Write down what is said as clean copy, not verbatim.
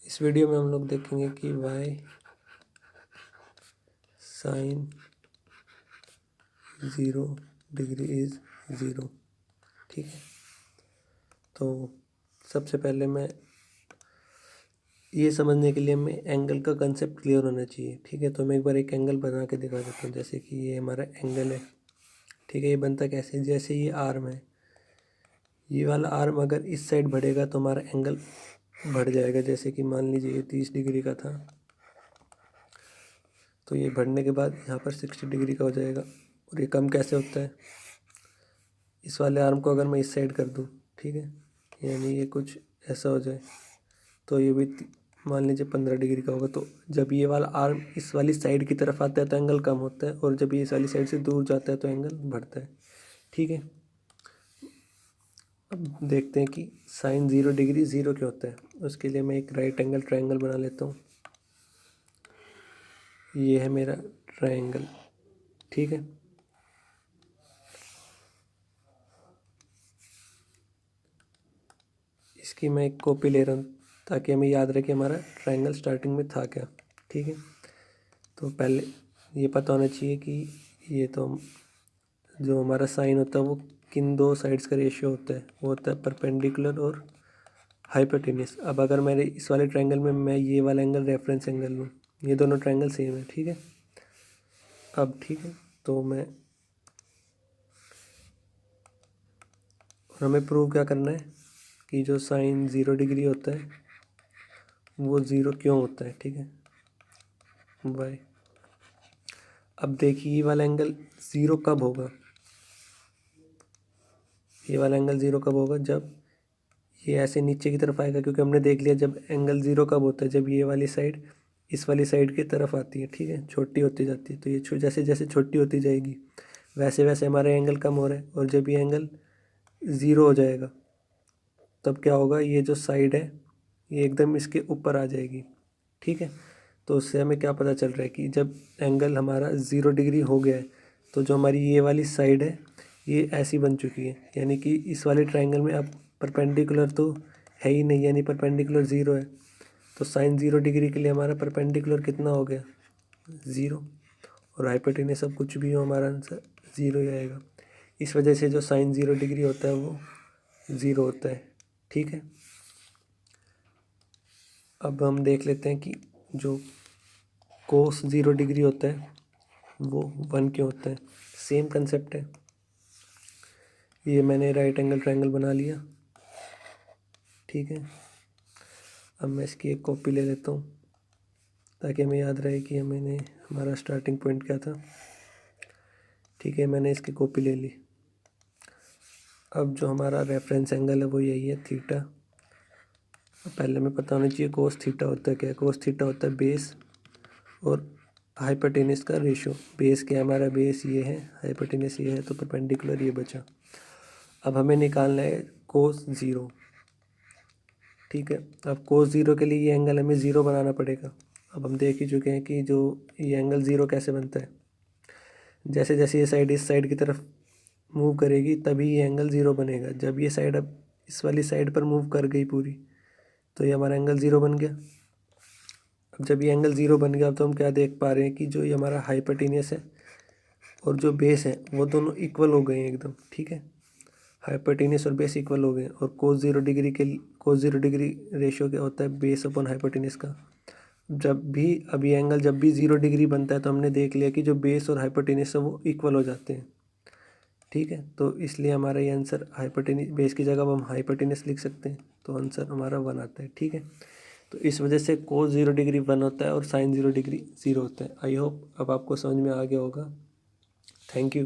इस वीडियो में हम लोग देखेंगे कि y साइन 0 डिग्री इज़ 0। ठीक है, तो सबसे पहले मैं ये समझने के लिए हमें एंगल का कंसेप्ट क्लियर होना चाहिए। ठीक है, तो मैं एक बार एक एंगल बना के दिखा देता हूँ। जैसे कि ये हमारा एंगल है। ठीक है, ये बनता कैसे, जैसे ये आर्म है, ये वाला आर्म अगर इस साइड बढ़ेगा तो हमारा एंगल बढ़ जाएगा। जैसे कि मान लीजिए ये 30 डिग्री का था, तो ये बढ़ने के बाद यहाँ पर 60 डिग्री का हो जाएगा। और ये कम कैसे होता है, इस वाले आर्म को अगर मैं इस साइड कर दूँ, ठीक है, यानी ये कुछ ऐसा हो जाए, तो ये भी मान लीजिए 15 डिग्री का होगा। तो जब ये वाला आर्म इस वाली साइड की तरफ आता है तो एंगल कम होता है, और जब ये इस वाली साइड से दूर जाता है तो एंगल बढ़ता है। ठीक है, अब देखते हैं कि साइन 0 डिग्री 0 क्यों होता है। उसके लिए मैं एक राइट एंगल ट्रायंगल बना लेता हूँ। ये है मेरा ट्रायंगल। ठीक है, इसकी मैं एक कॉपी ले रहा हूँ ताकि हमें याद रहे कि हमारा ट्रायंगल स्टार्टिंग में था क्या। ठीक है, तो पहले ये पता होना चाहिए कि ये तो जो हमारा साइन होता है वो किन दो साइड्स का रेशियो होता है, वो होता है परपेंडिकुलर और हाइपोटेन्यूस। अब अगर मेरे इस वाले ट्रायंगल में मैं ये वाला एंगल रेफरेंस एंगल लूँ, ये दोनों ट्रायंगल सेम है। ठीक है, अब ठीक है, तो मैं और हमें प्रूव क्या करना है कि जो साइन 0 डिग्री होता है वो 0 क्यों होता है। ठीक है, बाय। अब देखिए ये वाला एंगल 0 कब होगा, ये वाला एंगल 0 कब होगा, जब ये ऐसे नीचे की तरफ आएगा। क्योंकि हमने देख लिया जब एंगल 0 कब होता है, जब ये वाली साइड इस वाली साइड की तरफ आती है। ठीक है, छोटी होती जाती है, तो ये जैसे जैसे छोटी होती जाएगी वैसे वैसे हमारा एंगल कम हो रहा है। और जब ये एंगल 0 हो जाएगा तब क्या होगा, ये जो साइड है ये एकदम इसके ऊपर आ जाएगी। ठीक है, तो उससे हमें क्या पता चल रहा है कि जब एंगल हमारा 0 डिग्री हो गया है तो जो हमारी ये वाली साइड है ये ऐसी बन चुकी है, यानी कि इस वाले ट्रायंगल में अब परपेंडिकुलर तो है ही नहीं, यानी परपेंडिकुलर 0 है। तो साइन 0 डिग्री के लिए हमारा परपेंडिकुलर कितना हो गया, 0। और हाइपोटेन्यूस सब कुछ भी हो हमारा आंसर 0 ही आएगा। इस वजह से जो साइन 0 डिग्री होता है वो 0 होता है। ठीक है, अब हम देख लेते हैं कि जो कोस 0 डिग्री होता है वो 1 क्यों होता है। सेम कंसेप्ट है। ये मैंने राइट एंगल ट्रायंगल बना लिया। ठीक है, अब मैं इसकी एक कॉपी ले लेता हूँ ताकि हमें याद रहे कि हमारा स्टार्टिंग पॉइंट क्या था। ठीक है, मैंने इसकी कॉपी ले ली। अब जो हमारा रेफरेंस एंगल है वो यही है, थीटा। पहले हमें पता होना चाहिए कोस थीटा होता है क्या। कोस थीटा होता है बेस और हाइपोटेन्यूस का रेशियो। बेस क्या है हमारा, बेस ये है, हाइपोटेन्यूस ये है, तो परपेंडिकुलर ये बचा। अब हमें निकालना है कोस 0। ठीक है, अब कोस 0 के लिए ये एंगल हमें 0 बनाना पड़ेगा। अब हम देख ही चुके हैं कि जो ये एंगल 0 कैसे बनता है, जैसे जैसे ये साइड इस साइड की तरफ मूव करेगी तभी ये एंगल 0 बनेगा। जब ये साइड अब इस वाली साइड पर मूव कर गई पूरी तो ये हमारा एंगल 0 बन गया। अब जब ये एंगल 0 बन गया तो हम क्या देख पा रहे हैं कि जो ये हमारा हाइपोटेन्यूस है और जो बेस है वो दोनों इक्वल हो गए हैं एकदम। ठीक है, हाइपोटेन्यूस और बेस इक्वल हो गए। और कोस 0 डिग्री रेशियो क्या होता है, बेस अपॉन हाइपोटेन्यूस का। अब ये एंगल जब भी 0 डिग्री बनता है तो हमने देख लिया कि जो बेस और हाइपोटेन्यूस है वो इक्वल हो जाते हैं। ठीक है, तो इसलिए हमारा ये आंसर हाइपोटेन्यूस, बेस की जगह अब हम हाइपोटेन्यूस लिख सकते हैं, तो आंसर हमारा 1 आता है। ठीक है, तो इस वजह से कोस 0 डिग्री 1 होता है और साइन 0 डिग्री 0 होता है। आई होप अब आपको समझ में आ गया होगा। Thank you.